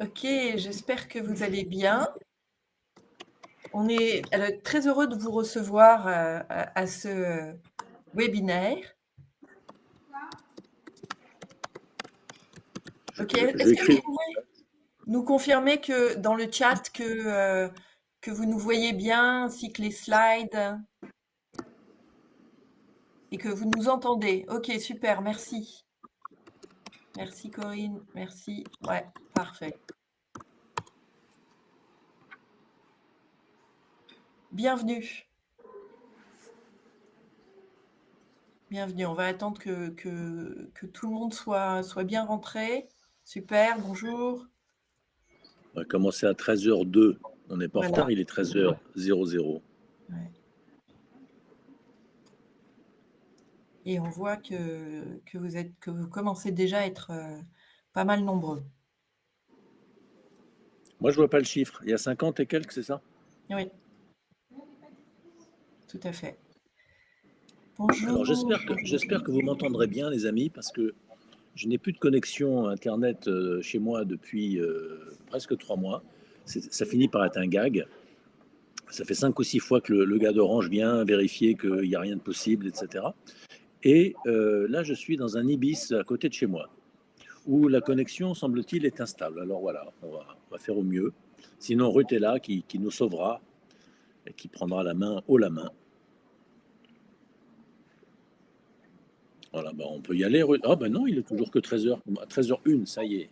Ok, j'espère que vous allez bien. On est très heureux de vous recevoir à ce webinaire. Ok, Je vais est-ce que vous écrire. pouvez nous confirmer que dans le chat que vous nous voyez bien, ainsi que les slides et que vous nous entendez? Ok, super, merci. Merci Corinne, merci. Ouais, parfait. Bienvenue. Bienvenue. On va attendre que tout le monde soit bien rentré. Super, bonjour. On va commencer à 13h02. On n'est pas en Voilà. retard, il est 13h00. Ouais. Et on voit que vous commencez déjà à être pas mal nombreux. Moi, je vois pas le chiffre. Il y a 50 et quelques, c'est ça? Oui, tout à fait. Alors, Bonjour, j'espère que vous m'entendrez bien, les amis, parce que je n'ai plus de connexion Internet chez moi depuis presque 3 mois. Ça finit par être un gag. Ça fait 5 ou 6 fois que le gars d'Orange vient vérifier qu'il n'y a rien de possible, etc. Et là, je suis dans un Ibis à côté de chez moi, où la connexion, semble-t-il, est instable. Alors voilà, on va faire au mieux. Sinon, Ruth est là, qui nous sauvera et qui prendra la main haut la main. Voilà, bah on peut y aller, Ruth. Ah ben non, il est toujours que 13h, 13h01, ça y est.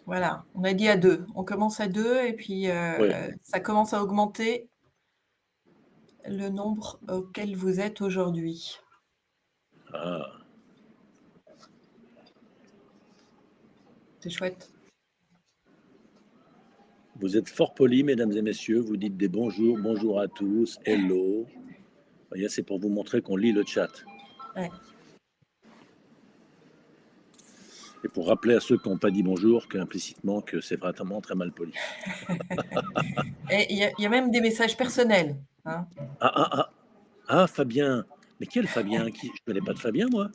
Voilà, on a dit à 2. On commence à 2 et puis Ouais. ça commence à augmenter le nombre auquel vous êtes aujourd'hui. Ah, C'est chouette. vous êtes fort polis, mesdames et messieurs. Vous dites des bonjours, bonjour à tous, hello. Voyez, c'est pour vous montrer qu'on lit le chat. Ouais. Et pour rappeler à ceux qui n'ont pas dit bonjour qu'implicitement que c'est vraiment très mal poli. Et il y a même des messages personnels. Hein. Ah, ah, ah, ah, Fabien. Mais quel Fabien? Je ne connais pas de Fabien, moi.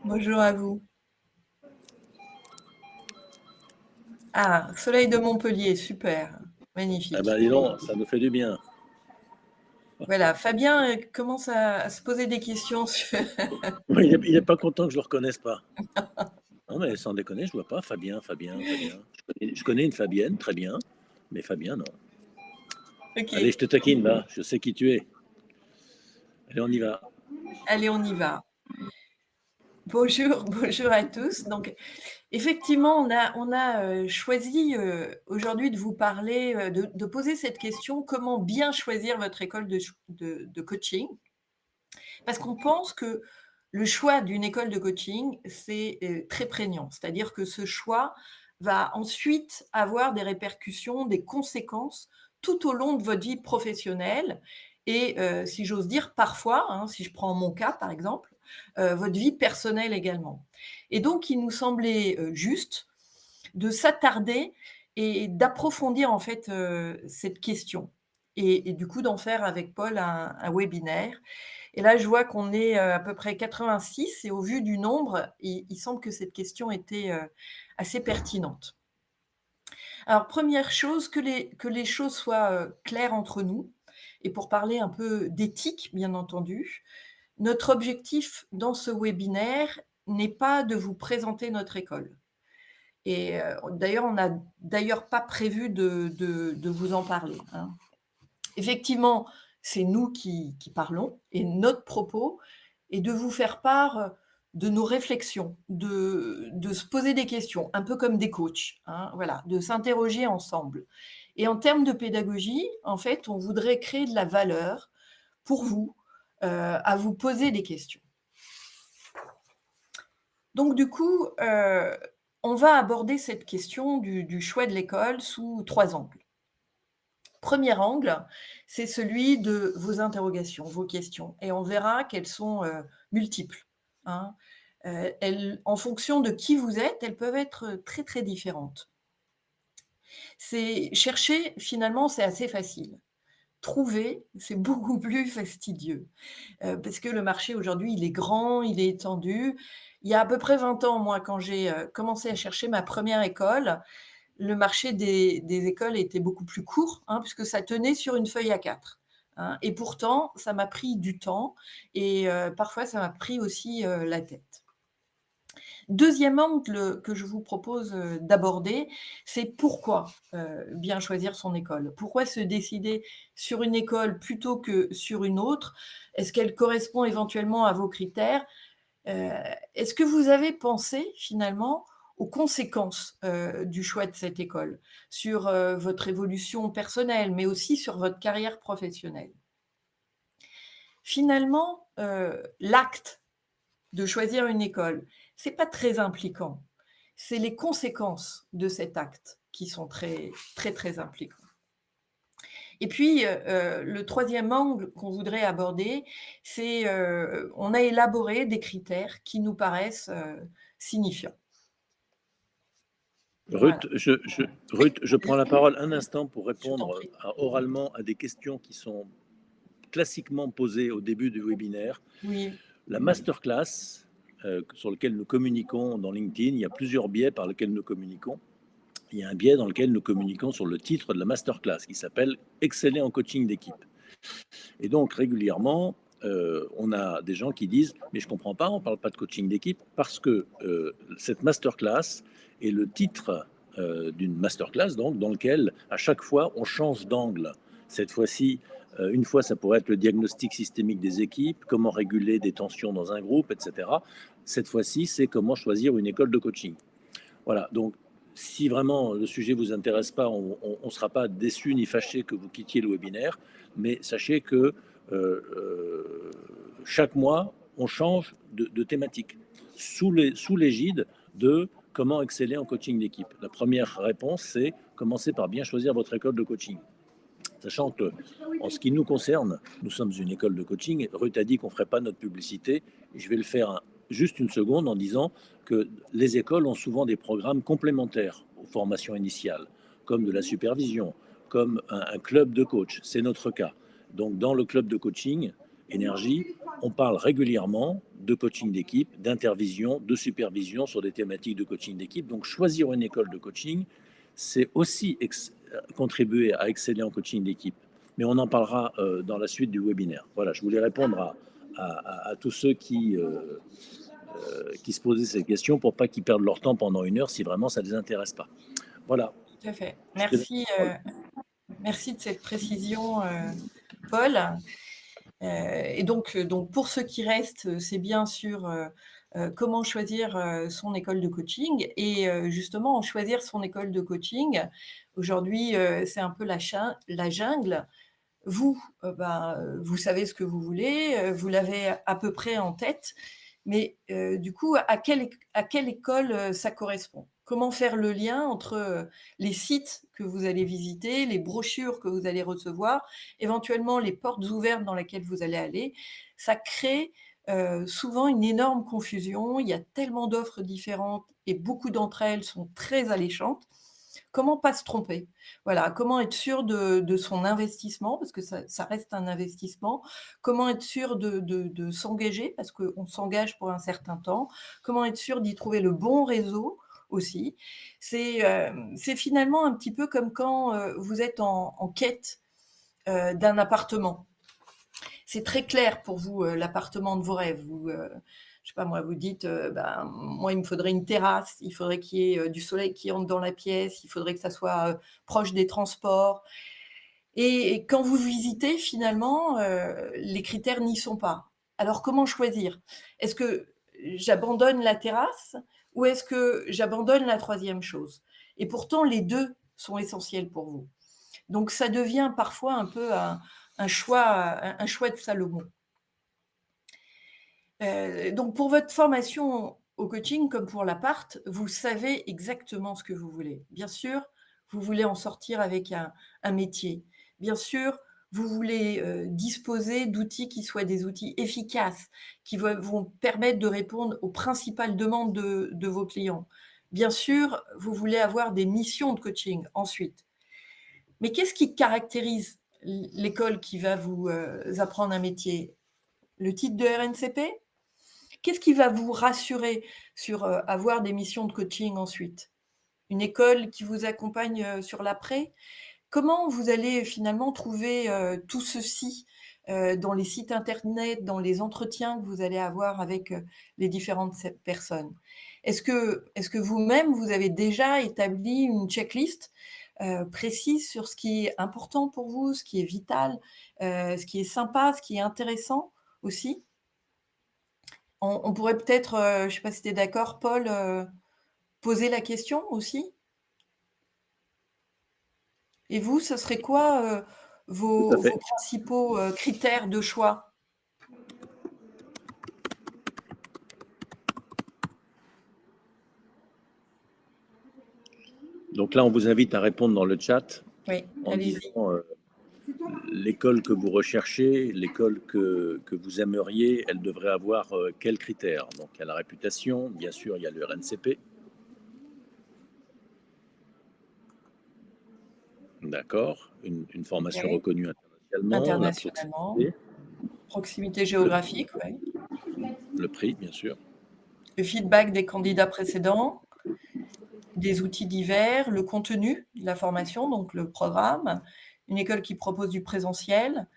Bonjour à vous. Ah, Soleil de Montpellier, super, Ah magnifique. ben dis donc, ça nous fait du bien. Voilà, Fabien commence à se poser des questions sur... Il n'est pas content que je ne le reconnaisse pas. Non, mais sans déconner, je vois pas Fabien. Je connais une Fabienne, très bien, mais Fabien, non. Ok, Allez, je te taquine, là. Je sais qui tu es. Allez, on y va. allez, on y va. Bonjour, bonjour à tous. Donc, effectivement, on a choisi aujourd'hui de vous parler, de poser cette question, comment bien choisir votre école de coaching? Parce qu'on pense que le choix d'une école de coaching, c'est très prégnant. C'est-à-dire que ce choix va ensuite avoir des répercussions, des conséquences tout au long de votre vie professionnelle et, si j'ose dire, parfois, hein, si je prends mon cas par exemple, votre vie personnelle également. Et donc, il nous semblait juste de s'attarder et d'approfondir en fait cette question et du coup d'en faire avec Paul un webinaire. Et là, je vois qu'on est à peu près 86 et au vu du nombre, il semble que cette question était assez pertinente. Alors, première chose, que les choses soient claires entre nous. Et pour parler un peu d'éthique, bien entendu, notre objectif dans ce webinaire n'est pas de vous présenter notre école. Et d'ailleurs, on n'a d'ailleurs pas prévu de vous en parler. Hein. Effectivement, c'est nous qui parlons et notre propos est de vous faire part de nos réflexions, de se poser des questions, un peu comme des coachs, hein, voilà, de s'interroger ensemble. Et en termes de pédagogie, en fait, on voudrait créer de la valeur pour vous, à vous poser des questions. Donc du coup, on va aborder cette question du choix de l'école sous 3 angles. Premier angle, c'est celui de vos interrogations, vos questions et on verra qu'elles sont, multiples, hein. Elles en fonction de qui vous êtes, elles peuvent être très, très différentes. C'est chercher finalement, c'est assez facile. trouver, c'est beaucoup plus fastidieux. Parce que le marché aujourd'hui, il est grand, il est étendu. Il y a à peu près 20 ans, moi, quand j'ai, commencé à chercher ma première école, le marché des écoles était beaucoup plus court, hein, puisque ça tenait sur une feuille A4, hein, et pourtant ça m'a pris du temps et parfois ça m'a pris aussi, la tête. Deuxième angle que je vous propose, d'aborder, c'est pourquoi, bien choisir son école? Pourquoi se décider sur une école plutôt que sur une autre? Est-ce qu'elle correspond éventuellement à vos critères? Heu, Est-ce que vous avez pensé finalement aux conséquences, du choix de cette école? Sur, votre évolution personnelle, mais aussi sur votre carrière professionnelle? Finalement, l'acte de choisir une école, c'est pas très impliquant. C'est les conséquences de cet acte qui sont très, très, très impliquants. Et puis, le troisième angle qu'on voudrait aborder, c'est, on a élaboré des critères qui nous paraissent, signifiants. Voilà. Ruth, je prends la parole un instant pour Je t'en répondre prie. oralement à des questions qui sont classiquement posées au début du webinaire. Oui, La masterclass sur lequel nous communiquons dans LinkedIn, il y a plusieurs biais par lesquels nous communiquons. Il y a un biais dans lequel nous communiquons sur le titre de la masterclass qui s'appelle Exceller en coaching d'équipe. Et donc régulièrement, on a des gens qui disent mais je comprends pas, on parle pas de coaching d'équipe parce que cette masterclass est le titre d'une masterclass donc dans lequel à chaque fois on change d'angle. Cette fois-ci, une fois ça pourrait être le diagnostic systémique des équipes, comment réguler des tensions dans un groupe, etc. Cette fois-ci, c'est comment choisir une école de coaching. Voilà, donc si vraiment le sujet vous intéresse pas, on ne sera pas déçu ni fâché que vous quittiez le webinaire, mais sachez que chaque mois, on change de thématique sous l'égide de comment exceller en coaching d'équipe. La première réponse, c'est commencer par bien choisir votre école de coaching. Sachant que, en ce qui nous concerne, nous sommes une école de coaching. Ruth a dit qu'on ne ferait pas notre publicité. Je vais le faire juste une seconde en disant que les écoles ont souvent des programmes complémentaires aux formations initiales, comme de la supervision, comme un club de coach. C'est notre cas. Donc, dans le club de coaching, Énergie, on parle régulièrement de coaching d'équipe, d'intervision, de supervision sur des thématiques de coaching d'équipe. Donc, choisir une école de coaching, c'est aussi contribuer à exceller en coaching d'équipe. Mais on en parlera dans la suite du webinaire. Voilà, je voulais répondre à tous ceux qui se posaient ces questions pour pas qu'ils perdent leur temps pendant une heure si vraiment ça ne les intéresse pas. Voilà. tout à fait. Je te laisse Merci, la parole. merci de cette précision, Paul. Et donc pour ceux qui restent, c'est bien sûr, comment choisir, son école de coaching et justement choisir son école de coaching. Aujourd'hui, c'est un peu la jungle. Vous, vous savez ce que vous voulez, vous l'avez à peu près en tête, mais du coup, à quelle école, ça correspond? Comment faire le lien entre, les sites que vous allez visiter, les brochures que vous allez recevoir, éventuellement les portes ouvertes dans lesquelles vous allez aller? Ça crée, souvent une énorme confusion. Il y a tellement d'offres différentes et beaucoup d'entre elles sont très alléchantes. Comment pas se tromper? Voilà, comment être sûr de son investissement, parce que ça reste un investissement. Comment être sûr de s'engager, parce qu'on s'engage pour un certain temps. Comment être sûr d'y trouver le bon réseau aussi. C'est finalement un petit peu comme quand, vous êtes en quête, d'un appartement. C'est très clair pour vous, l'appartement de vos rêves. Vous, je sais pas moi, vous dites, ben, moi, il me faudrait une terrasse, il faudrait qu'il y ait, du soleil qui entre dans la pièce, il faudrait que ça soit, proche des transports et quand vous visitez finalement, les critères n'y sont pas. Alors comment choisir? Est-ce que j'abandonne la terrasse ou est-ce que j'abandonne la troisième chose? Et pourtant les 2 sont essentiels pour vous. Donc ça devient parfois un peu un choix de Salomon. Donc pour votre formation au coaching comme pour l'appart, vous savez exactement ce que vous voulez. Bien sûr, vous voulez en sortir avec un métier. Bien sûr, vous voulez, disposer d'outils qui soient des outils efficaces, qui vont permettre de répondre aux principales demandes de vos clients. Bien sûr, vous voulez avoir des missions de coaching ensuite. Mais qu'est-ce qui caractérise l'école qui va vous apprendre un métier? Le titre de RNCP? Qu'est-ce qui va vous rassurer sur avoir des missions de coaching ensuite? Une école qui vous accompagne sur l'après? Comment vous allez finalement trouver tout ceci dans les sites internet, dans les entretiens que vous allez avoir avec les différentes personnes? Est-ce que vous-même, vous avez déjà établi une checklist précise sur ce qui est important pour vous, ce qui est vital, ce qui est sympa, ce qui est intéressant aussi? On pourrait peut-être, je ne sais pas si tu es d'accord, Paul, poser la question aussi? Et vous, ce serait quoi, Tout à vos fait. principaux, critères de choix? Donc là, on vous invite à répondre dans le chat Oui, en allez-y. disant l'école que vous recherchez, l'école que vous aimeriez, elle devrait avoir quels critères? Donc il y a la réputation, bien sûr, il y a le RNCP. D'accord. Une formation OK. reconnue internationalement, la Internationalement, proximité, proximité le, géographique, oui. le prix, bien sûr, Le feedback des candidats précédents, des outils divers, le contenu de la formation, donc le programme, une école qui propose du présentiel,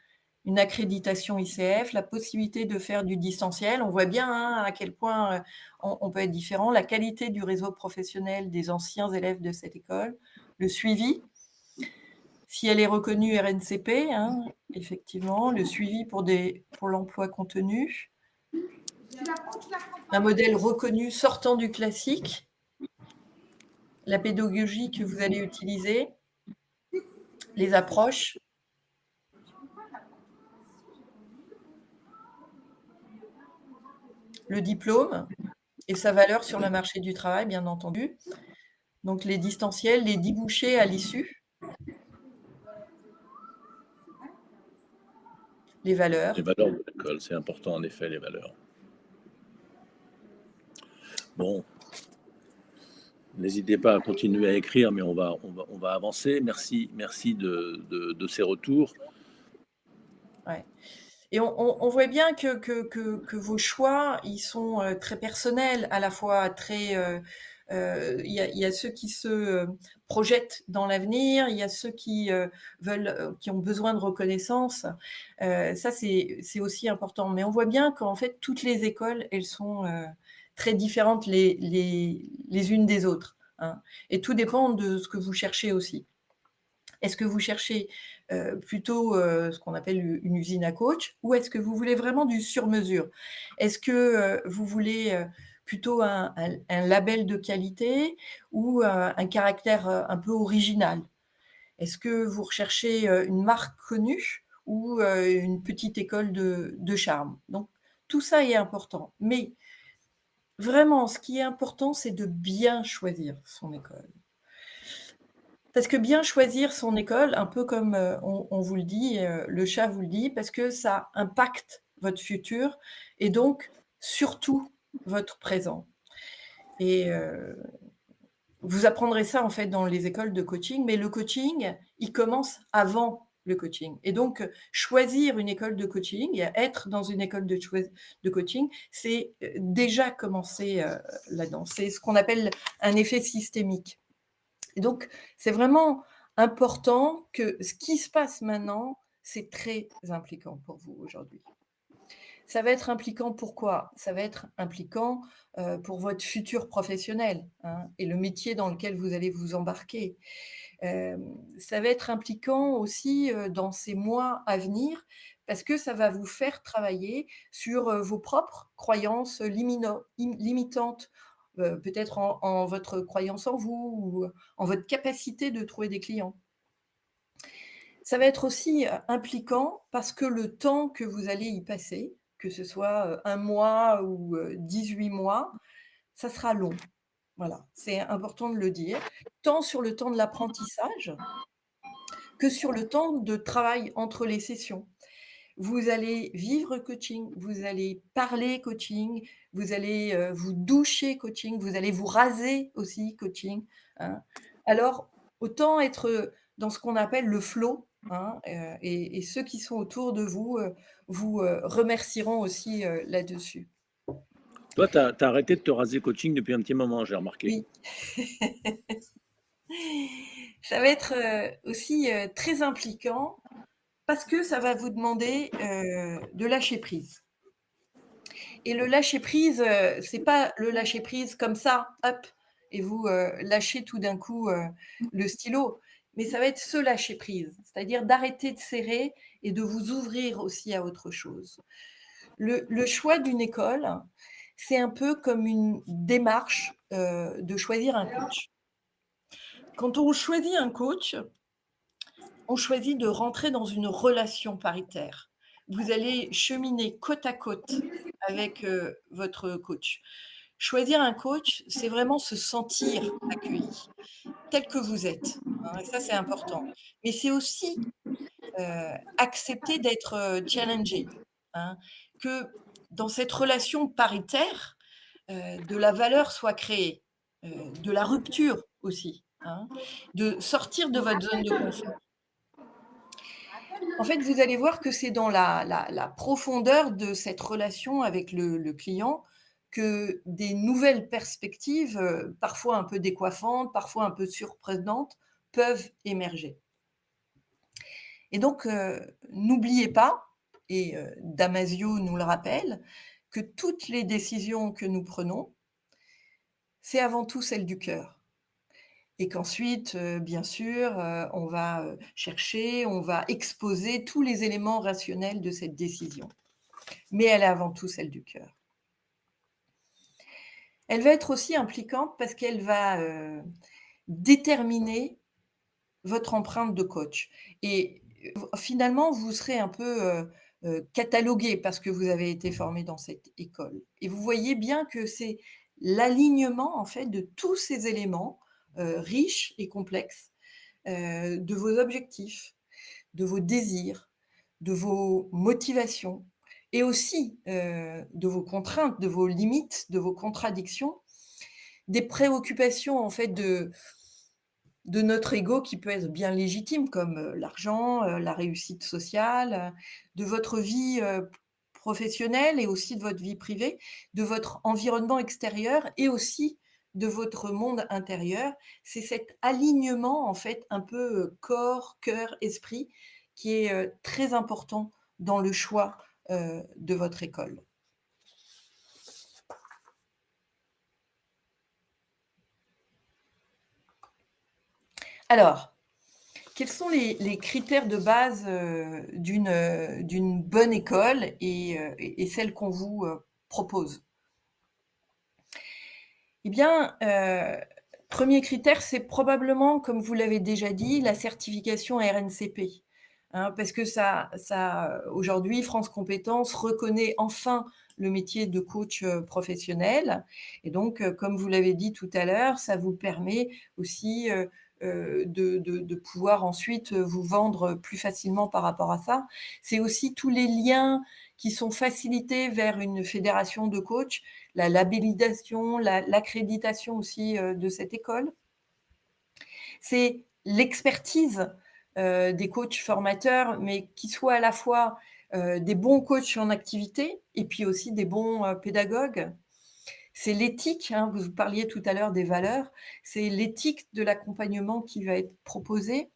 une accréditation ICF, la possibilité de faire du distanciel. On voit bien, hein, à quel point, on peut être différent. La qualité du réseau professionnel des anciens élèves de cette école, le suivi, si elle est reconnue RNCP, hein, effectivement, le suivi pour l'emploi contenu, un modèle reconnu sortant du classique, la pédagogie que vous allez utiliser, les approches, le diplôme et sa valeur sur le marché du travail, bien entendu. Donc les distanciels, les débouchés à l'issue, les les valeurs. valeurs de l'école, c'est important en effet, les valeurs. Bon, n'hésitez pas à continuer à écrire, mais on va avancer. Merci de ces retours. Ouais. Et on voit bien que vos choix, ils sont très personnels, à la fois très. Il y a ceux qui se projettent dans l'avenir, il y a ceux qui veulent, qui ont besoin de reconnaissance. Ça, c'est aussi important. Mais on voit bien qu'en fait, toutes les écoles, elles sont très différentes les unes des autres, hein. Et tout dépend de ce que vous cherchez aussi. Est-ce que vous cherchez plutôt ce qu'on appelle une usine à coach ou est-ce que vous voulez vraiment du sur-mesure? Est-ce que vous voulez plutôt un label de qualité ou un caractère un peu original? Est-ce que vous recherchez une marque connue ou une petite école de charme? Donc, tout ça est important. Mais vraiment, ce qui est important, c'est de bien choisir son école. Parce que bien choisir son école, un peu comme, on vous le dit, le chat vous le dit, parce que ça impacte votre futur et donc surtout votre présent et vous apprendrez ça, en fait, dans les écoles de coaching, mais le coaching, il commence avant le coaching et donc choisir une école de coaching et être dans une école de coaching, c'est, déjà commencer, là-dedans. C'est ce qu'on appelle un effet systémique. Et donc, c'est vraiment important que ce qui se passe maintenant, c'est très impliquant pour vous aujourd'hui. Ça va être impliquant pourquoi? Ça va être impliquant, pour votre futur professionnel, hein, et le métier dans lequel vous allez vous embarquer. Ça va être impliquant aussi, dans ces mois à venir parce que ça va vous faire travailler sur, vos propres croyances limitantes, peut-être en votre croyance en vous ou en votre capacité de trouver des clients. Ça va être aussi, impliquant parce que le temps que vous allez y passer, que ce soit, 1 mois ou 18 mois, ça sera long. Voilà, c'est important de le dire, tant sur le temps de l'apprentissage que sur le temps de travail entre les sessions. Vous allez vivre coaching, vous allez parler coaching, vous allez, vous doucher coaching, vous allez vous raser aussi coaching, hein. Alors, autant être, dans ce qu'on appelle le flow, hein, et ceux qui sont autour de vous, vous, remercieront aussi, là-dessus. Toi, tu as arrêté de te raser coaching depuis un petit moment, j'ai remarqué. Oui. Ça va être, aussi, très impliquant parce que ça va vous demander, de lâcher prise. Et le lâcher prise, c'est pas le lâcher prise comme ça, hop, et vous, lâchez tout d'un coup, le stylo, mais ça va être se lâcher prise, c'est-à-dire d'arrêter de serrer et de vous ouvrir aussi à autre chose. Le choix d'une école, c'est un peu comme une démarche, de choisir un coach. Quand on choisit un coach, on choisit de rentrer dans une relation paritaire. Vous allez cheminer côte à côte avec, votre coach. Choisir un coach, c'est vraiment se sentir accueilli, tel que vous êtes, hein, et ça, c'est important. Mais c'est aussi, accepter d'être, challengé, hein, que dans cette relation paritaire, de la valeur soit créée, de la rupture aussi, hein, de sortir de votre zone de confort. En fait, vous allez voir que c'est dans la profondeur de cette relation avec le client que des nouvelles perspectives, parfois un peu décoiffantes, parfois un peu surprenantes, peuvent émerger. Et donc, n'oubliez pas, et Damasio nous le rappelle, que toutes les décisions que nous prenons, c'est avant tout celle du cœur. Et qu'ensuite, bien sûr, on va, chercher, on va exposer tous les éléments rationnels de cette décision. Mais elle est avant tout celle du cœur. Elle va être aussi impliquante parce qu'elle va, déterminer votre empreinte de coach et finalement, vous serez un peu, catalogué parce que vous avez été formé dans cette école et vous voyez bien que c'est l'alignement, en fait, de tous ces éléments, riches et complexes, de vos objectifs, de vos désirs, de vos motivations et aussi, de vos contraintes, de vos limites, de vos contradictions, des préoccupations en fait de notre ego qui peut être bien légitime comme, l'argent, la réussite sociale, de votre vie, professionnelle et aussi de votre vie privée, de votre environnement extérieur et aussi de votre monde intérieur. C'est cet alignement en fait un peu, corps, cœur, esprit qui est, très important dans le choix, de votre école. Alors, quels sont les critères de base, d'une bonne école et celle qu'on vous, propose? Eh bien, 1er critère, c'est probablement, comme vous l'avez déjà dit, la certification RNCP, hein, parce que aujourd'hui, France Compétences reconnaît enfin le métier de coach, professionnel et donc, comme vous l'avez dit tout à l'heure, ça vous permet aussi, de pouvoir ensuite, vous vendre plus facilement par rapport à ça. C'est aussi tous les liens qui sont facilités vers une fédération de coachs, la labellisation, l'accréditation aussi, de cette école. C'est l'expertise, des coachs formateurs, mais qui soient à la fois, des bons coachs en activité et puis aussi des bons, pédagogues. C'est l'éthique, hein, vous parliez tout à l'heure des valeurs, c'est l'éthique de l'accompagnement qui va être proposé.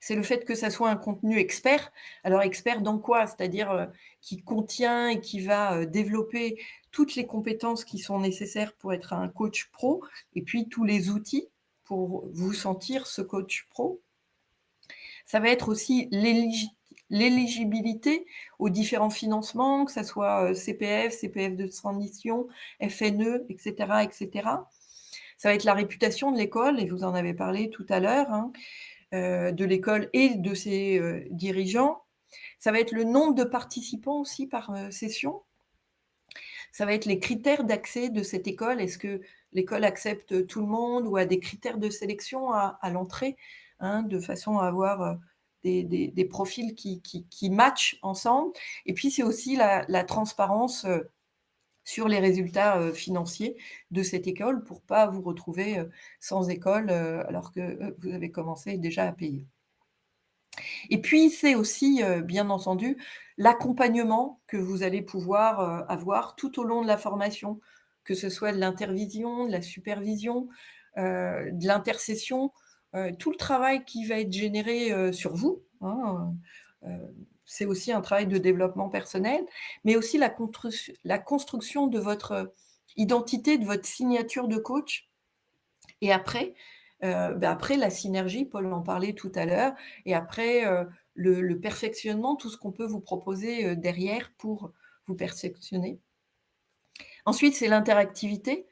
C'est le fait que ça soit un contenu expert. Alors expert dans quoi? C'est-à-dire, qui contient et qui va, développer toutes les compétences qui sont nécessaires pour être un coach pro et puis tous les outils pour vous sentir ce coach pro. Ça va être aussi l'éligibilité aux différents financements, que ça soit, CPF, CPF de transition, FNE et cetera et cetera. Ça va être la réputation de l'école et vous en avez parlé tout à l'heure, hein, de l'école et de ses, dirigeants. Ça va être le nombre de participants aussi par, session. Ça va être les critères d'accès de cette école. Est-ce que l'école accepte tout le monde ou a des critères de sélection à l'entrée, hein, de façon à avoir, des profils qui matchent ensemble et puis c'est aussi la transparence, sur les résultats, financiers de cette école pour pas vous retrouver, sans école, alors que, vous avez commencé déjà à payer. Et puis, c'est aussi, bien entendu, l'accompagnement que vous allez pouvoir, avoir tout au long de la formation, que ce soit de l'intervision, de la supervision, de l'intercession, tout le travail qui va être généré, sur vous, hein, c'est aussi un travail de développement personnel, mais aussi la construction de votre identité, de votre signature de coach et après, après la synergie, Paul en parlait tout à l'heure et après, le perfectionnement, tout ce qu'on peut vous proposer, derrière pour vous perfectionner. Ensuite, c'est l'interactivité,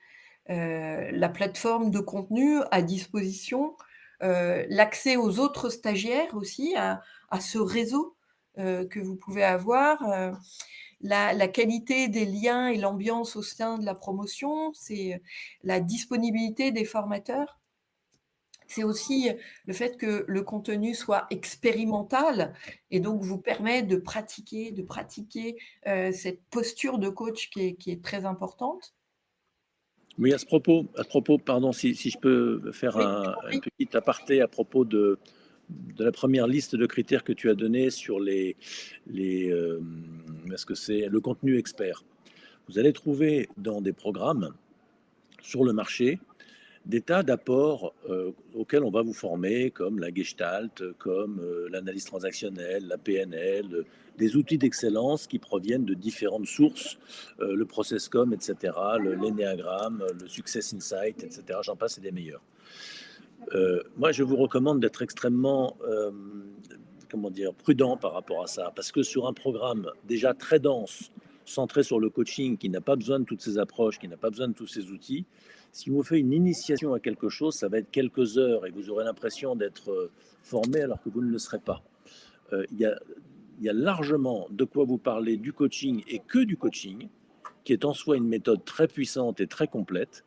la plateforme de contenu à disposition, l'accès aux autres stagiaires aussi, à ce réseau, que vous pouvez avoir, la qualité des liens et l'ambiance au sein de la promotion, c'est, la disponibilité des formateurs. C'est aussi le fait que le contenu soit expérimental et donc vous permet de pratiquer, cette posture de coach qui est très importante. Oui, à ce propos, pardon, si je peux faire Oui, je t'en un prie. petit aparté à propos de la première liste de critères que tu as donnée sur est-ce que c'est le contenu expert. Vous allez trouver dans des programmes sur le marché des tas d'apports auxquels on va vous former, comme la Gestalt, comme l'analyse transactionnelle, la PNL, des outils d'excellence qui proviennent de différentes sources, le ProcessCom, etc., l'Enneagram, le Success Insight, etc. J'en passe, c'est des meilleurs. Moi, je vous recommande d'être extrêmement comment dire, prudent par rapport à ça, parce que sur un programme déjà très dense, centré sur le coaching, qui n'a pas besoin de toutes ces approches, qui n'a pas besoin de tous ces outils, si on vous fait une initiation à quelque chose, ça va être quelques heures et vous aurez l'impression d'être formé alors que vous ne le serez pas. Il y a, il y a largement de quoi vous parler du coaching et que du coaching, qui est en soi une méthode très puissante et très complète.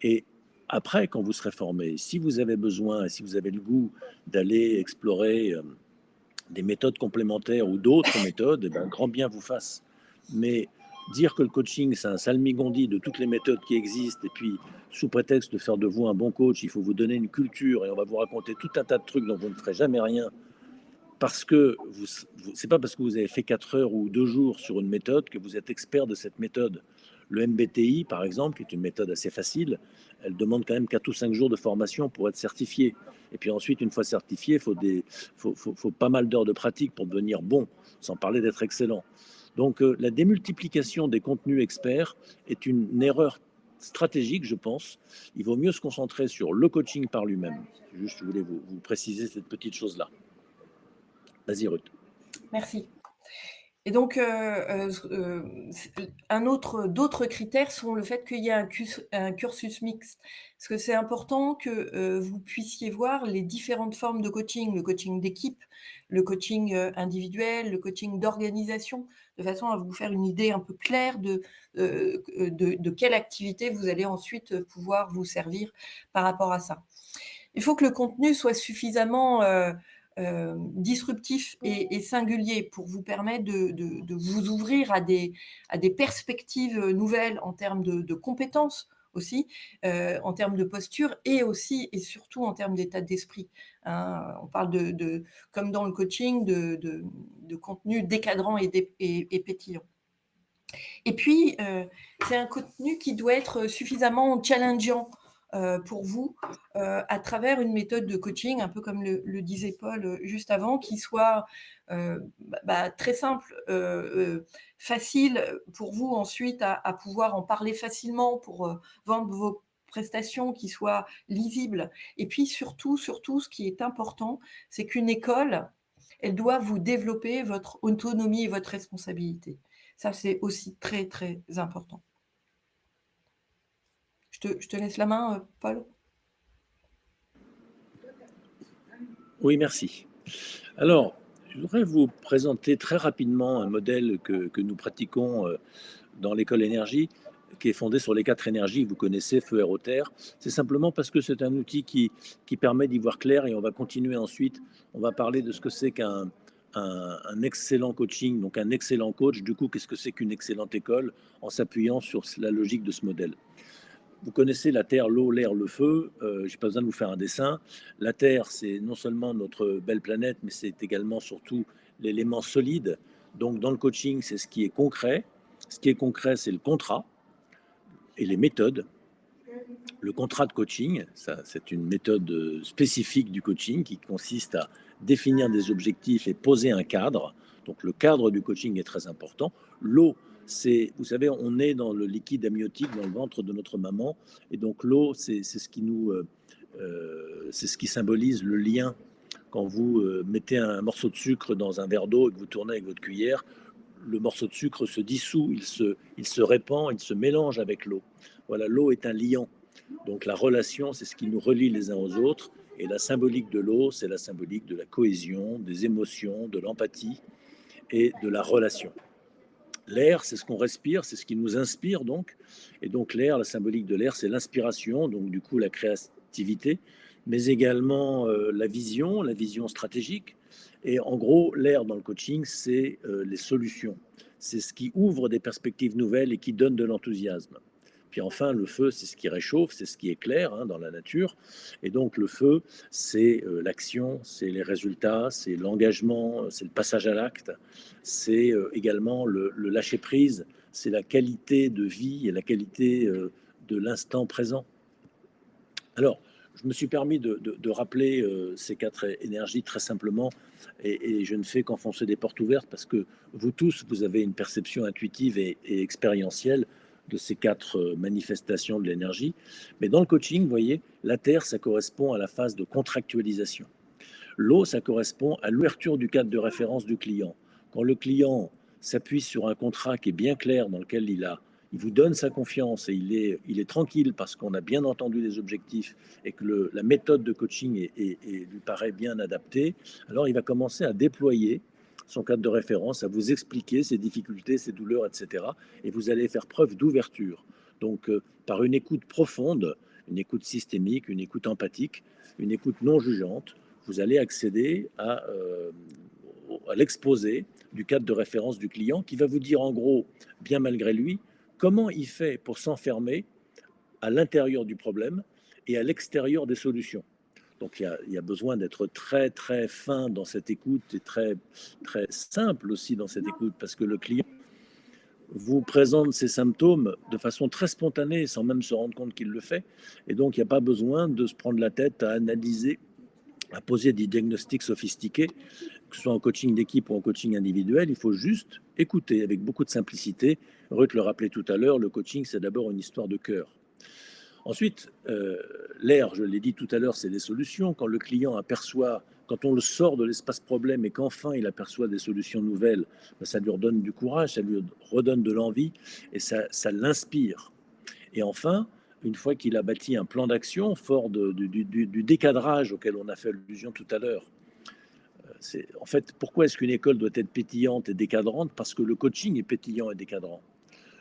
Et après, quand vous serez formé, si vous avez besoin, si vous avez le goût d'aller explorer des méthodes complémentaires ou d'autres méthodes, eh ben, grand bien vous fasse. Mais dire que le coaching, c'est un salmigondis de toutes les méthodes qui existent, et puis sous prétexte de faire de vous un bon coach, il faut vous donner une culture et on va vous raconter tout un tas de trucs dont vous ne ferez jamais rien, parce que c'est pas parce que vous avez fait 4 heures ou 2 jours sur une méthode que vous êtes expert de cette méthode. Le MBTI, par exemple, qui est une méthode assez facile, elle demande quand même 4 ou 5 jours de formation pour être certifié. Et puis ensuite, une fois certifié, faut pas mal d'heures de pratique pour devenir bon, sans parler d'être excellent. Donc la démultiplication des contenus experts est une erreur stratégique, je pense. Il vaut mieux se concentrer sur le coaching par lui-même. Juste, je voulais vous préciser cette petite chose-là. Vas-y, Ruth. Merci. Et donc, un autre d'autres critères sont le fait qu'il y ait un cursus mixte. Parce que c'est important que, vous puissiez voir les différentes formes de coaching, le coaching d'équipe, le coaching, individuel, le coaching d'organisation, de façon à vous faire une idée un peu claire de quelle activité vous allez ensuite pouvoir vous servir par rapport à ça. Il faut que le contenu soit suffisamment, disruptif et singulier pour vous permettre de vous ouvrir à des perspectives, nouvelles en termes de compétences aussi, en termes de posture et aussi et surtout en termes d'état d'esprit, hein. On parle comme dans le coaching de contenu décadrant et pétillant. Et puis, c'est un contenu qui doit être suffisamment challengeant, pour vous, à travers une méthode de coaching, un peu comme le disait Paul, juste avant, qui soit, très simple, facile pour vous ensuite à pouvoir en parler facilement pour, vendre vos prestations, qui soient lisibles. Et puis surtout, ce qui est important, c'est qu'une école, elle doit vous développer votre autonomie et votre responsabilité. Ça, c'est aussi très, très important. Je te laisse la main, Paul. Oui, merci. Alors, je voudrais vous présenter très rapidement un modèle que nous pratiquons dans l'école énergie, qui est fondé sur les 4 énergies. Vous connaissez feu, air, eau, terre. C'est simplement parce que c'est un outil qui permet d'y voir clair et on va continuer ensuite. On va parler de ce que c'est qu'un excellent coaching, donc un excellent coach. Du coup, qu'est-ce que c'est qu'une excellente école en s'appuyant sur la logique de ce modèle. vous connaissez la terre, l'eau, l'air, le feu. J'ai pas besoin de vous faire un dessin. La terre, c'est non seulement notre belle planète, mais c'est également surtout l'élément solide. Donc, dans le coaching, c'est ce qui est concret. Ce qui est concret, c'est le contrat et les méthodes. Le contrat de coaching, ça, c'est une méthode spécifique du coaching qui consiste à définir des objectifs et poser un cadre. Donc le cadre du coaching est très important. L'eau, c'est, vous savez, on est dans le liquide amniotique dans le ventre de notre maman, et donc l'eau, c'est ce qui symbolise le lien. Quand vous mettez un morceau de sucre dans un verre d'eau et que vous tournez avec votre cuillère, le morceau de sucre se dissout, il se répand, il se mélange avec l'eau. Voilà, l'eau est un liant. Donc la relation, c'est ce qui nous relie les uns aux autres. Et la symbolique de l'eau, c'est la symbolique de la cohésion, des émotions, de l'empathie et de la relation. L'air, c'est ce qu'on respire, c'est ce qui nous inspire donc. Et donc l'air, la symbolique de l'air, c'est l'inspiration, donc du coup la créativité, mais également la vision stratégique. Et en gros, l'air dans le coaching, c'est les solutions. C'est ce qui ouvre des perspectives nouvelles et qui donne de l'enthousiasme. Puis enfin, le feu, c'est ce qui réchauffe, c'est ce qui éclaire dans la nature. Et donc le feu, c'est l'action, c'est les résultats, c'est l'engagement, c'est le passage à l'acte, c'est également le lâcher-prise, c'est la qualité de vie et la qualité de l'instant présent. Alors, je me suis permis de rappeler ces quatre énergies très simplement, et je ne fais qu'enfoncer des portes ouvertes parce que vous tous, vous avez une perception intuitive et expérientielle de ces quatre manifestations de l'énergie. Mais dans le coaching, vous voyez, la Terre, ça correspond à la phase de contractualisation. L'eau, ça correspond à l'ouverture du cadre de référence du client. Quand le client s'appuie sur un contrat qui est bien clair, dans lequel il vous donne sa confiance et il est tranquille parce qu'on a bien entendu les objectifs et que la méthode de coaching lui paraît bien adaptée, alors il va commencer à déployer son cadre de référence, à vous expliquer ses difficultés, ses douleurs, etc. Et vous allez faire preuve d'ouverture. Donc, par une écoute profonde, une écoute systémique, une écoute empathique, une écoute non jugeante, vous allez accéder à l'exposé du cadre de référence du client qui va vous dire en gros, bien malgré lui, comment il fait pour s'enfermer à l'intérieur du problème et à l'extérieur des solutions. Donc il y a besoin d'être très très fin dans cette écoute et très très simple aussi dans cette écoute parce que le client vous présente ses symptômes de façon très spontanée sans même se rendre compte qu'il le fait. Et donc il n'y a pas besoin de se prendre la tête à analyser, à poser des diagnostics sophistiqués, que ce soit en coaching d'équipe ou en coaching individuel. Il faut juste écouter avec beaucoup de simplicité. Ruth le rappelait tout à l'heure, le coaching, c'est d'abord une histoire de cœur. Ensuite, l'air, je l'ai dit tout à l'heure, c'est des solutions. Quand le client aperçoit, quand on le sort de l'espace problème et qu'enfin il aperçoit des solutions nouvelles, ben, ça lui redonne du courage, ça lui redonne de l'envie et ça l'inspire. Et enfin, une fois qu'il a bâti un plan d'action fort du décadrage auquel on a fait allusion tout à l'heure, en fait, pourquoi est-ce qu'une école doit être pétillante et décadrante? Parce que le coaching est pétillant et décadrant.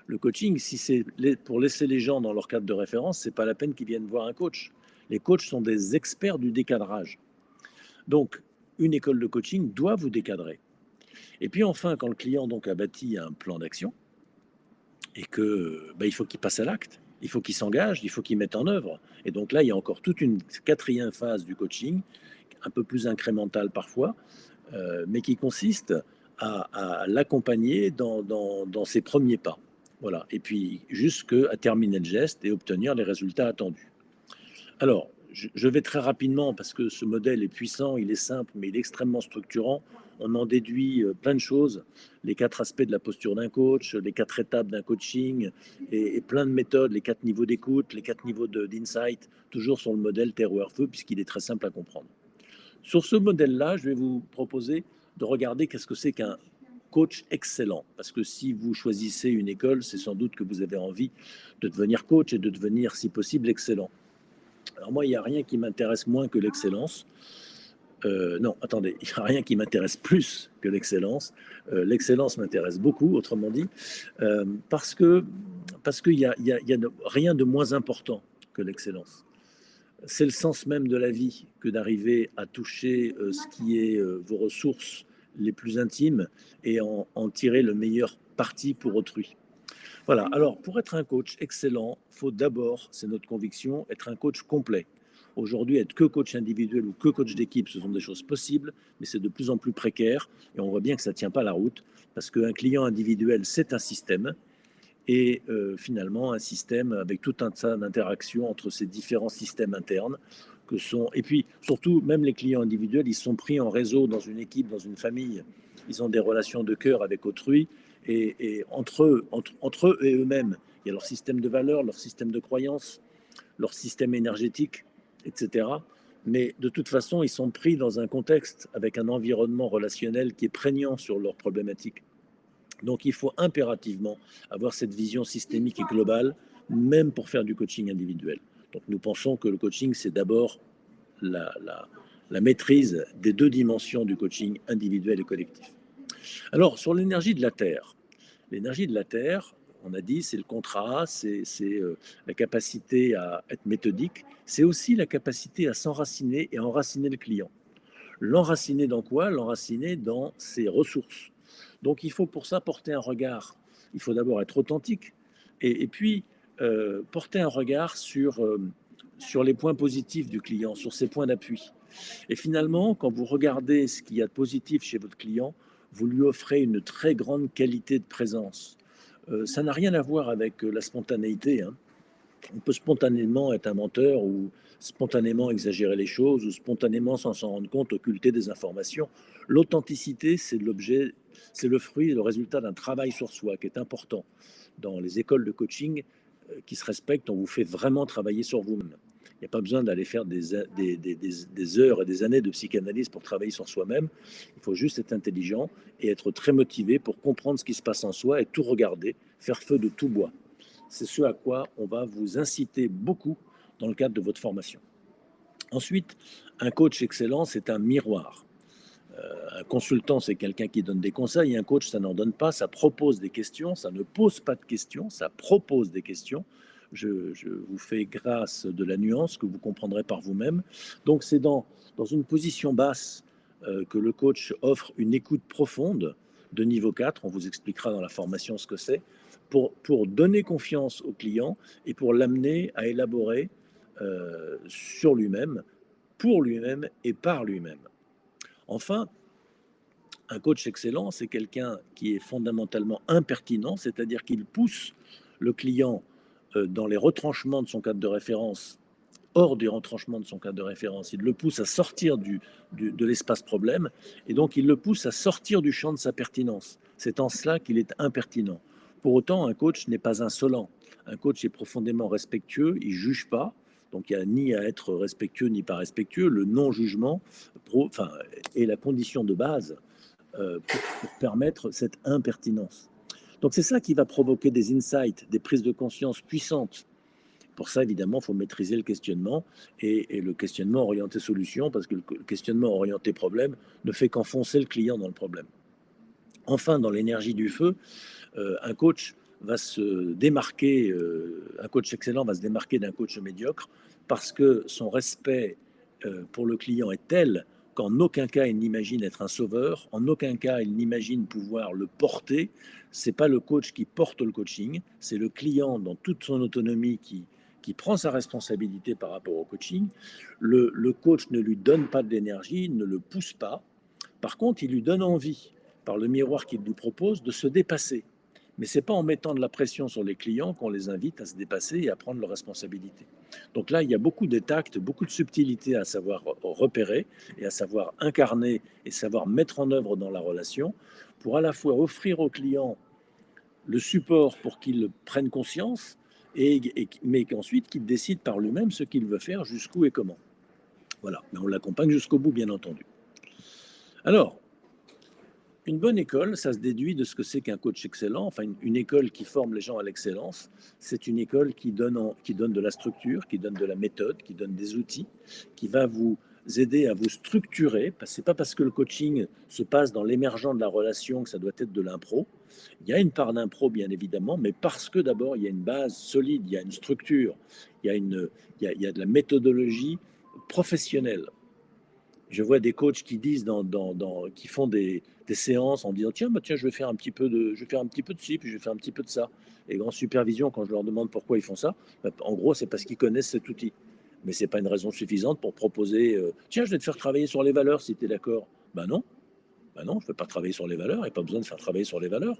Le coaching, si c'est pour laisser les gens dans leur cadre de référence, c'est pas la peine qu'ils viennent voir un coach. Les coachs sont des experts du décadrage. Donc, une école de coaching doit vous décadrer. Et puis enfin, quand le client donc a bâti un plan d'action et que il faut qu'il passe à l'acte, il faut qu'il s'engage, il faut qu'il mette en œuvre. Et donc là, il y a encore toute une quatrième phase du coaching, un peu plus incrémentale parfois, mais qui consiste à l'accompagner dans ses premiers pas. Voilà. Et puis jusqu'à terminer le geste et obtenir les résultats attendus. Alors, je vais très rapidement parce que ce modèle est puissant, il est simple, mais il est extrêmement structurant. On en déduit plein de choses, les quatre aspects de la posture d'un coach, les quatre étapes d'un coaching et plein de méthodes, les quatre niveaux d'écoute, les quatre niveaux d'insight, toujours sur le modèle terre-feu puisqu'il est très simple à comprendre. Sur ce modèle-là, je vais vous proposer de regarder qu'est-ce que c'est qu'un coach excellent. Parce que si vous choisissez une école, c'est sans doute que vous avez envie de devenir coach et de devenir, si possible, excellent. Alors moi, il n'y a rien qui m'intéresse moins que l'excellence. Non, attendez, il n'y a rien qui m'intéresse plus que l'excellence. L'excellence m'intéresse beaucoup, autrement dit, parce qu'il y a rien de moins important que l'excellence. C'est le sens même de la vie que d'arriver à toucher ce qui est vos ressources les plus intimes et en tirer le meilleur parti pour autrui. Voilà. Alors, pour être un coach excellent, il faut d'abord, c'est notre conviction, être un coach complet. Aujourd'hui, être que coach individuel ou que coach d'équipe, ce sont des choses possibles, mais c'est de plus en plus précaire et on voit bien que ça ne tient pas la route parce qu'un client individuel, c'est un système et finalement un système avec tout un tas d'interactions entre ces différents systèmes internes que sont. Et puis, surtout, même les clients individuels, ils sont pris en réseau dans une équipe, dans une famille. Ils ont des relations de cœur avec autrui et entre eux et eux-mêmes. Il y a leur système de valeurs, leur système de croyances, leur système énergétique, etc. Mais de toute façon, ils sont pris dans un contexte avec un environnement relationnel qui est prégnant sur leurs problématiques. Donc il faut impérativement avoir cette vision systémique et globale, même pour faire du coaching individuel. Donc nous pensons que le coaching, c'est d'abord la, la, la maîtrise des deux dimensions du coaching individuel et collectif. Alors, sur l'énergie de la Terre, on a dit, c'est le contrat, c'est la capacité à être méthodique, c'est aussi la capacité à s'enraciner et enraciner le client. L'enraciner dans quoi? L'enraciner dans ses ressources. Donc il faut pour ça porter un regard. Il faut d'abord être authentique et puis porter un regard sur les points positifs du client, sur ses points d'appui. Et finalement, quand vous regardez ce qu'il y a de positif chez votre client, vous lui offrez une très grande qualité de présence. Ça n'a rien à voir avec la spontanéité, hein. On peut spontanément être un menteur ou spontanément exagérer les choses ou spontanément, sans s'en rendre compte, occulter des informations. L'authenticité, c'est l'objet, c'est le fruit et le résultat d'un travail sur soi qui est important. Dans les écoles de coaching qui se respectent, on vous fait vraiment travailler sur vous-même. Il n'y a pas besoin d'aller faire des heures et des années de psychanalyse pour travailler sur soi-même. Il faut juste être intelligent et être très motivé pour comprendre ce qui se passe en soi et tout regarder, faire feu de tout bois. C'est ce à quoi on va vous inciter beaucoup dans le cadre de votre formation. Ensuite, un coach excellent, c'est un miroir. Un consultant, c'est quelqu'un qui donne des conseils. Un coach, ça n'en donne pas, ça propose des questions, ça ne pose pas de questions, ça propose des questions. Je vous fais grâce de la nuance que vous comprendrez par vous-même. Donc c'est dans une position basse que le coach offre une écoute profonde de niveau 4. On vous expliquera dans la formation ce que c'est, pour donner confiance au client et pour l'amener à élaborer sur lui-même, pour lui-même et par lui-même. Enfin, un coach excellent, c'est quelqu'un qui est fondamentalement impertinent, c'est-à-dire qu'il pousse le client dans les retranchements de son cadre de référence, hors des retranchements de son cadre de référence. Il le pousse à sortir de l'espace problème et donc il le pousse à sortir du champ de sa pertinence. C'est en cela qu'il est impertinent. Pour autant, un coach n'est pas insolent. Un coach est profondément respectueux, il ne juge pas. Donc il n'y a ni à être respectueux ni pas respectueux. Le non-jugement est la condition de base pour permettre cette impertinence. Donc c'est ça qui va provoquer des insights, des prises de conscience puissantes. Pour ça, évidemment, il faut maîtriser le questionnement et le questionnement orienté solution, parce que le questionnement orienté problème ne fait qu'enfoncer le client dans le problème. Enfin, dans l'énergie du feu, un coach va se démarquer, un coach excellent va se démarquer d'un coach médiocre parce que son respect pour le client est tel qu'en aucun cas il n'imagine être un sauveur, en aucun cas il n'imagine pouvoir le porter. C'est pas le coach qui porte le coaching, c'est le client dans toute son autonomie qui prend sa responsabilité par rapport au coaching. Le coach ne lui donne pas de l'énergie, ne le pousse pas. Par contre, il lui donne envie, par le miroir qu'il lui propose, de se dépasser. Mais ce n'est pas en mettant de la pression sur les clients qu'on les invite à se dépasser et à prendre leurs responsabilités. Donc là, il y a beaucoup de tact, beaucoup de subtilité à savoir repérer et à savoir incarner et savoir mettre en œuvre dans la relation pour à la fois offrir au client le support pour qu'il prenne conscience, mais qu'ensuite qu'il décide par lui-même ce qu'il veut faire, jusqu'où et comment. Voilà, mais on l'accompagne jusqu'au bout, bien entendu. Alors, une bonne école, ça se déduit de ce que c'est qu'un coach excellent. Enfin, une école qui forme les gens à l'excellence, c'est une école qui donne de la structure, qui donne de la méthode, qui donne des outils, qui va vous aider à vous structurer. Ce n'est pas parce que le coaching se passe dans l'émergent de la relation que ça doit être de l'impro. Il y a une part d'impro, bien évidemment, mais parce que d'abord, il y a une base solide, il y a une structure, il y a de la méthodologie professionnelle. Je vois des coachs qui disent qui font des des séances en disant tiens, je vais faire un petit peu de ci, puis je vais faire un petit peu de ça. Et en supervision, quand je leur demande pourquoi ils font ça, en gros, c'est parce qu'ils connaissent cet outil. Mais ce n'est pas une raison suffisante pour proposer tiens, je vais te faire travailler sur les valeurs si tu es d'accord. Non, je ne vais pas travailler sur les valeurs, il n'y a pas besoin de faire travailler sur les valeurs.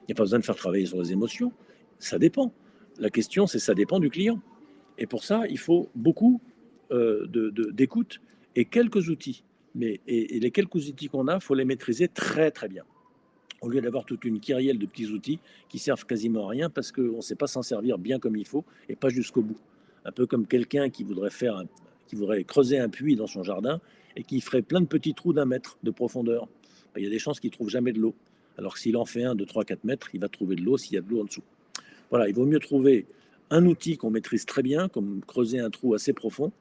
Il n'y a pas besoin de faire travailler sur les émotions. Ça dépend. La question, c'est ça dépend du client. Et pour ça, il faut beaucoup d'écoute et quelques outils. Et les quelques outils qu'on a, il faut les maîtriser très très bien. Au lieu d'avoir toute une kyrielle de petits outils qui servent quasiment à rien parce qu'on ne sait pas s'en servir bien comme il faut et pas jusqu'au bout. Un peu comme quelqu'un qui voudrait creuser un puits dans son jardin et qui ferait plein de petits trous d'1 mètre de profondeur. Il y a des chances qu'il ne trouve jamais de l'eau. Alors que s'il en fait un de 3-4 mètres, il va trouver de l'eau s'il y a de l'eau en dessous. Voilà, il vaut mieux trouver un outil qu'on maîtrise très bien, comme creuser un trou assez profond,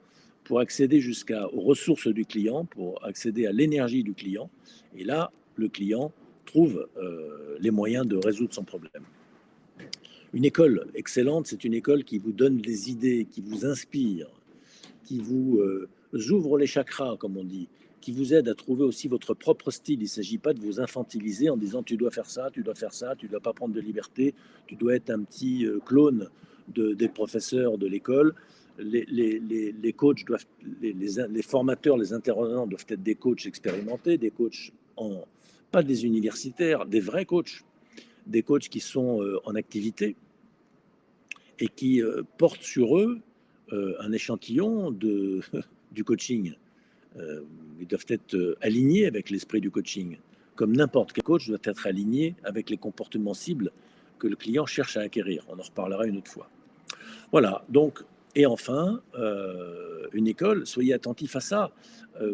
pour accéder aux ressources du client, pour accéder à l'énergie du client. Et là, le client trouve les moyens de résoudre son problème. Une école excellente, c'est une école qui vous donne des idées, qui vous inspire, qui vous ouvre les chakras, comme on dit, qui vous aide à trouver aussi votre propre style. Il ne s'agit pas de vous infantiliser en disant tu dois faire ça, tu dois faire ça, tu ne dois pas prendre de liberté, tu dois être un petit clone des professeurs de l'école. Les coachs doivent, les formateurs, les intervenants doivent être des coachs expérimentés, des coachs pas des universitaires, des vrais coachs, des coachs qui sont en activité et qui portent sur eux un échantillon du coaching. Ils doivent être alignés avec l'esprit du coaching. Comme n'importe quel coach doit être aligné avec les comportements cibles que le client cherche à acquérir. On en reparlera une autre fois. Voilà, donc, et enfin, une école, soyez attentifs à ça.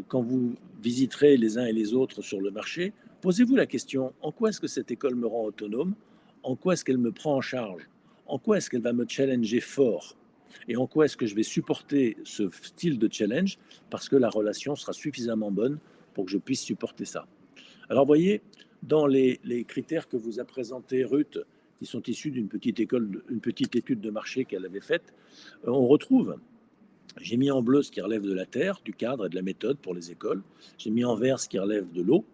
Quand vous visiterez les uns et les autres sur le marché, posez-vous la question, en quoi est-ce que cette école me rend autonome? En quoi est-ce qu'elle me prend en charge? En quoi est-ce qu'elle va me challenger fort? Et en quoi est-ce que je vais supporter ce style de challenge? Parce que la relation sera suffisamment bonne pour que je puisse supporter ça. Alors, voyez, dans les critères que vous a présentés Ruth, qui sont issus d'une petite étude de marché qu'elle avait faite, on retrouve, j'ai mis en bleu ce qui relève de la terre, du cadre et de la méthode pour les écoles. J'ai mis en vert ce qui relève de l'eau.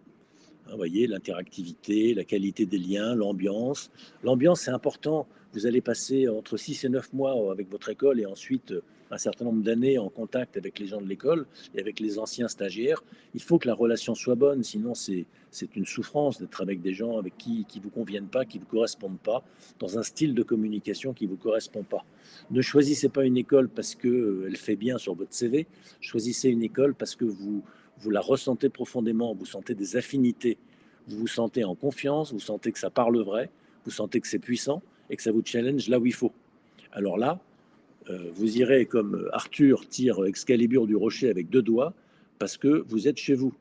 Vous voyez, l'interactivité, la qualité des liens, l'ambiance. L'ambiance, c'est important. Vous allez passer entre 6 et 9 mois avec votre école et ensuite un certain nombre d'années en contact avec les gens de l'école et avec les anciens stagiaires. Il faut que la relation soit bonne, sinon c'est une souffrance d'être avec des gens avec qui ne vous conviennent pas, qui ne vous correspondent pas, dans un style de communication qui ne vous correspond pas. Ne choisissez pas une école parce qu'elle fait bien sur votre CV, choisissez une école parce que vous la ressentez profondément, vous sentez des affinités, vous vous sentez en confiance, vous sentez que ça parle vrai, vous sentez que c'est puissant et que ça vous challenge là où il faut. Alors là, vous irez comme Arthur tire Excalibur du rocher avec 2 doigts parce que vous êtes chez vous.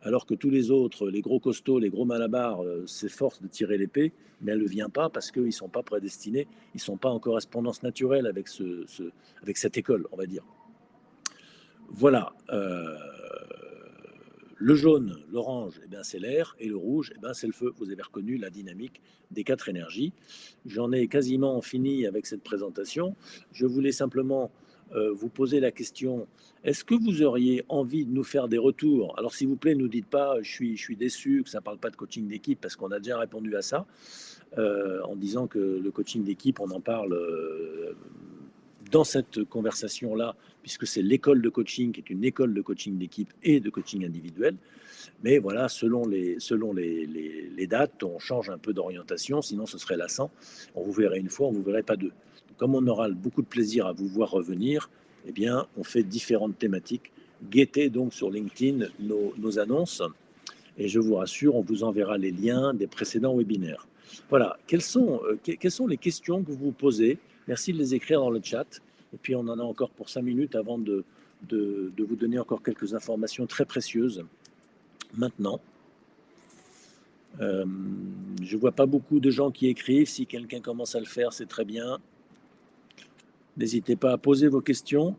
Alors que tous les autres, les gros costauds, les gros malabars, s'efforcent de tirer l'épée, mais elle ne vient pas parce qu'ils ne sont pas prédestinés, ils ne sont pas en correspondance naturelle avec, avec cette école, on va dire. Voilà. Le jaune, l'orange, eh bien, c'est l'air, et le rouge, eh bien, c'est le feu. Vous avez reconnu la dynamique des 4 énergies. J'en ai quasiment fini avec cette présentation. Je voulais simplement vous poser la question, est-ce que vous auriez envie de nous faire des retours? Alors, s'il vous plaît, ne nous dites pas, je suis déçu que ça ne parle pas de coaching d'équipe, parce qu'on a déjà répondu à ça, en disant que le coaching d'équipe, on en parle dans cette conversation-là, puisque c'est l'école de coaching qui est une école de coaching d'équipe et de coaching individuel. Mais voilà, selon les dates, on change un peu d'orientation, sinon ce serait lassant. On vous verrait une fois, on ne vous verrait pas deux. Comme on aura beaucoup de plaisir à vous voir revenir, eh bien, on fait différentes thématiques. Guettez donc sur LinkedIn nos annonces et je vous rassure, on vous enverra les liens des précédents webinaires. Voilà, quelles sont les questions que vous vous posez? Merci de les écrire dans le chat. Et puis, on en a encore pour 5 minutes avant de vous donner encore quelques informations très précieuses. Maintenant, je ne vois pas beaucoup de gens qui écrivent. Si quelqu'un commence à le faire, c'est très bien. N'hésitez pas à poser vos questions.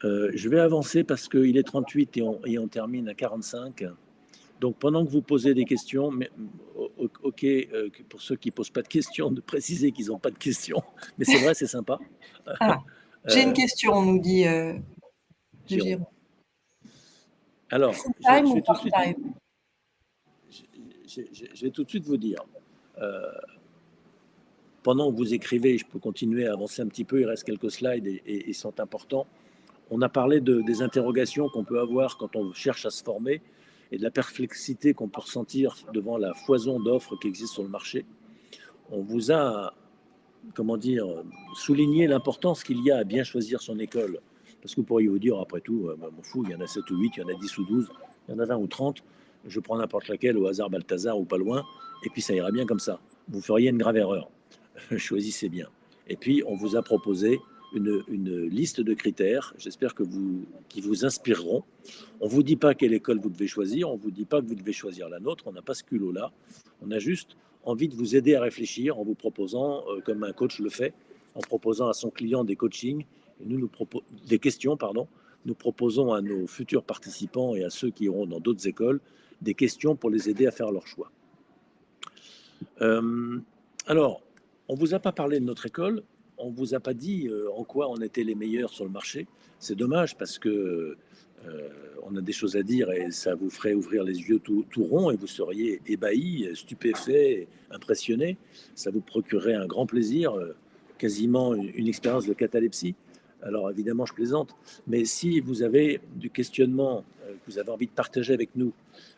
Je vais avancer parce qu'il est 38 et on termine à 45. Donc, pendant que vous posez des questions, mais, ok, pour ceux qui ne posent pas de questions, de préciser qu'ils n'ont pas de questions. Mais c'est vrai, c'est sympa. Ah, j'ai une question, nous dit Jérôme. Alors, Full-time je ou vais tout de suite, part-time? je vais tout de suite vous dire. euh, Pendant que vous écrivez, je peux continuer à avancer un petit peu. Il reste quelques slides et ils sont importants. On a parlé des interrogations qu'on peut avoir quand on cherche à se former et de la perplexité qu'on peut ressentir devant la foison d'offres qui existent sur le marché. On vous a, comment dire, souligné l'importance qu'il y a à bien choisir son école. Parce que vous pourriez vous dire, après tout, m'en fous, il y en a 7 ou 8, il y en a 10 ou 12, il y en a 20 ou 30, je prends n'importe laquelle au hasard Balthazar ou pas loin, et puis ça ira bien comme ça. Vous feriez une grave erreur. Choisissez bien. Et puis, on vous a proposé une liste de critères, j'espère qui vous inspireront. On ne vous dit pas quelle école vous devez choisir, on ne vous dit pas que vous devez choisir la nôtre, on n'a pas ce culot-là. On a juste envie de vous aider à réfléchir en vous proposant, comme un coach le fait, en proposant à son client des coachings, et des questions, pardon. Nous proposons à nos futurs participants et à ceux qui iront dans d'autres écoles des questions pour les aider à faire leur choix. Alors, on ne vous a pas parlé de notre école, on ne vous a pas dit en quoi on était les meilleurs sur le marché. C'est dommage parce que on a des choses à dire et ça vous ferait ouvrir les yeux tout ronds et vous seriez ébahis, stupéfaits, impressionnés. Ça vous procurerait un grand plaisir, quasiment une expérience de catalepsie. Alors évidemment, je plaisante, mais si vous avez du questionnement que vous avez envie de partager avec nous,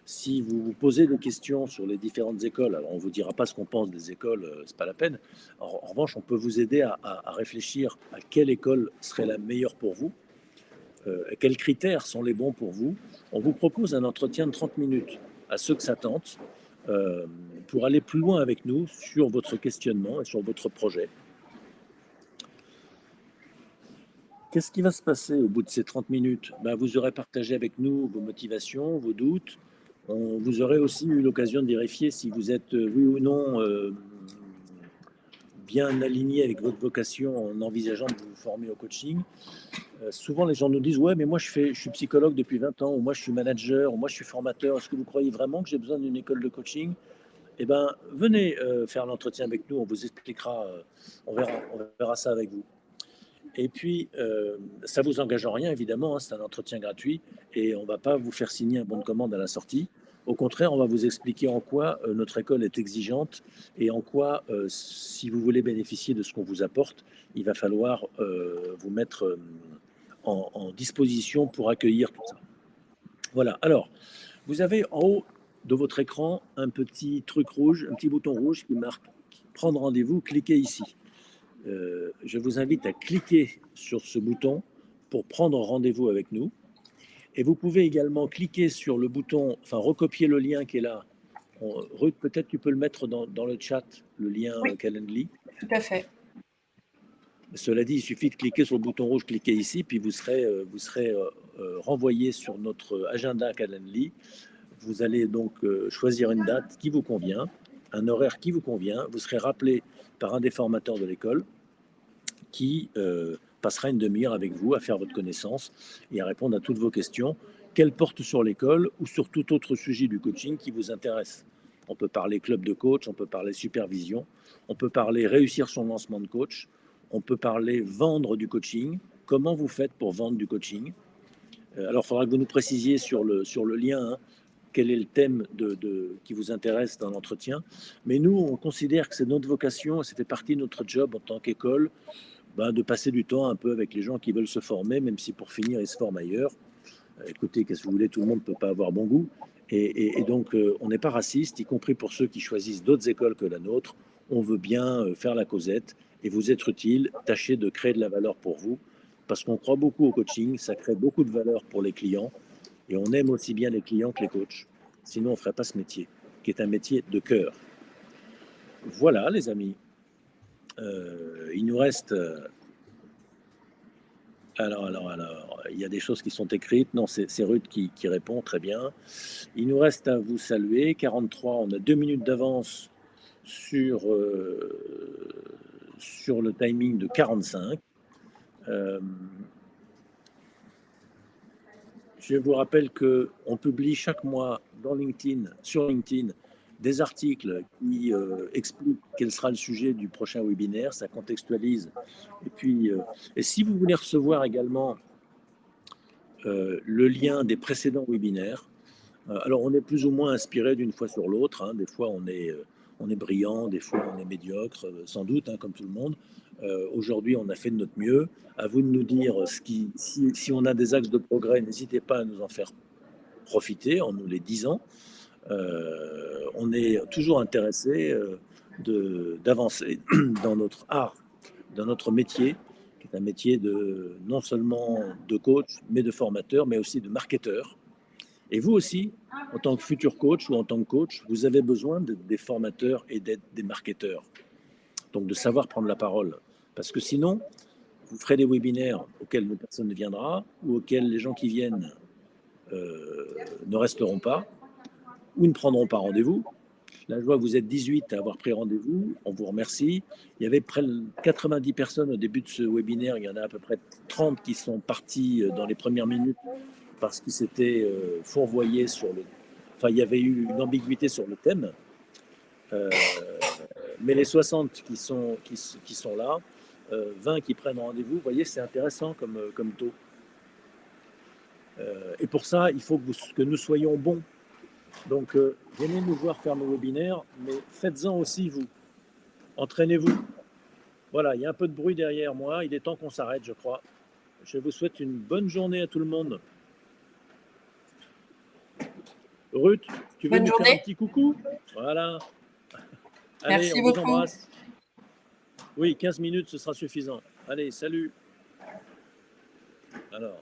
si vous vous posez des questions sur les différentes écoles, alors on ne vous dira pas ce qu'on pense des écoles, c'est pas la peine. En revanche, on peut vous aider à réfléchir à quelle école serait la meilleure pour vous, quels critères sont les bons pour vous. On vous propose un entretien de 30 minutes à ceux que ça tente euh, pour aller plus loin avec nous sur votre questionnement et sur votre projet. Qu'est-ce qui va se passer au bout de ces 30 minutes? Vous aurez partagé avec nous vos motivations, vos doutes. Vous aurez aussi eu l'occasion de vérifier si vous êtes, oui ou non, bien aligné avec votre vocation en envisageant de vous former au coaching. Souvent, les gens nous disent, ouais, mais moi, je suis psychologue depuis 20 ans, ou moi, je suis manager, ou moi, je suis formateur. Est-ce que vous croyez vraiment que j'ai besoin d'une école de coaching? Eh bien, venez faire l'entretien avec nous, on vous expliquera, on verra ça avec vous. Et puis, ça vous engage en rien, évidemment, hein, c'est un entretien gratuit et on ne va pas vous faire signer un bon de commande à la sortie. Au contraire, on va vous expliquer en quoi notre école est exigeante et en quoi, si vous voulez bénéficier de ce qu'on vous apporte, il va falloir vous mettre en disposition pour accueillir tout ça. Voilà. Alors, vous avez en haut de votre écran un petit truc rouge, un petit bouton rouge qui marque prendre rendez-vous, cliquez ici. Je vous invite à cliquer sur ce bouton pour prendre rendez-vous avec nous. Et vous pouvez également cliquer sur le bouton, enfin recopier le lien qui est là. Ruth, peut-être tu peux le mettre dans le chat, le lien Oui, Calendly. tout à fait. Cela dit, il suffit de cliquer sur le bouton rouge, cliquez ici, puis vous serez renvoyé sur notre agenda Calendly. Vous allez donc choisir une date qui vous convient, un horaire qui vous convient. Vous serez rappelé par un des formateurs de l'école qui passera une demi-heure avec vous à faire votre connaissance et à répondre à toutes vos questions, qu'elles portent sur l'école ou sur tout autre sujet du coaching qui vous intéresse. On peut parler club de coach, on peut parler supervision, on peut parler réussir son lancement de coach, on peut parler vendre du coaching, comment vous faites pour vendre du coaching. Alors, il faudra que vous nous précisiez sur le lien, hein, quel est le thème qui vous intéresse dans l'entretien. Mais nous, on considère que c'est notre vocation, ça fait partie de notre job en tant qu'école, de passer du temps un peu avec les gens qui veulent se former, même si pour finir, ils se forment ailleurs. Écoutez, qu'est-ce que vous voulez, tout le monde ne peut pas avoir bon goût. Et donc, on n'est pas raciste, y compris pour ceux qui choisissent d'autres écoles que la nôtre. On veut bien faire la causette et vous être utile. Tâchez de créer de la valeur pour vous, parce qu'on croit beaucoup au coaching, ça crée beaucoup de valeur pour les clients. Et on aime aussi bien les clients que les coachs. Sinon, on ne ferait pas ce métier, qui est un métier de cœur. Voilà, les amis. Il nous reste... Alors, il y a des choses qui sont écrites. Non, c'est Ruth qui répond, très bien. Il nous reste à vous saluer. 43, on a 2 minutes d'avance sur le timing de 45. Je vous rappelle qu'on publie chaque mois sur LinkedIn, des articles qui expliquent quel sera le sujet du prochain webinaire, ça contextualise. Et puis, et si vous voulez recevoir également le lien des précédents webinaires. Alors, on est plus ou moins inspiré d'une fois sur l'autre, hein. Des fois, on est brillant, des fois, on est médiocre, sans doute, hein, comme tout le monde. Aujourd'hui, on a fait de notre mieux. À vous de nous dire si on a des axes de progrès, n'hésitez pas à nous en faire profiter en nous les disant. On est toujours intéressé d'avancer dans notre art, dans notre métier, qui est un métier non seulement de coach, mais de formateur, mais aussi de marketeur. Et vous aussi, en tant que futur coach ou en tant que coach, vous avez besoin d'être des formateurs et d'être des marketeurs. Donc de savoir prendre la parole. Parce que sinon, vous ferez des webinaires auxquels personne ne viendra ou auxquels les gens qui viennent ne resteront pas ou ne prendront pas rendez-vous. Là, je vois que vous êtes 18 à avoir pris rendez-vous. On vous remercie. Il y avait près de 90 personnes au début de ce webinaire. Il y en a à peu près 30 qui sont partis dans les premières minutes parce qu'ils s'étaient fourvoyés sur le... Enfin, il y avait eu une ambiguïté sur le thème. Mais les 60 qui sont là, 20 qui prennent rendez-vous, vous voyez, c'est intéressant comme taux. Et pour ça, il faut que nous soyons bons. Donc, venez nous voir faire nos webinaires, mais faites-en aussi, vous. Entraînez-vous. Voilà, il y a un peu de bruit derrière moi. Il est temps qu'on s'arrête, je crois. Je vous souhaite une bonne journée à tout le monde. Ruth, tu veux Bonne nous faire un journée. petit coucou? Voilà. Allez, Merci on vous beaucoup. embrasse. Oui, 15 minutes, ce sera suffisant. Allez, salut. Alors.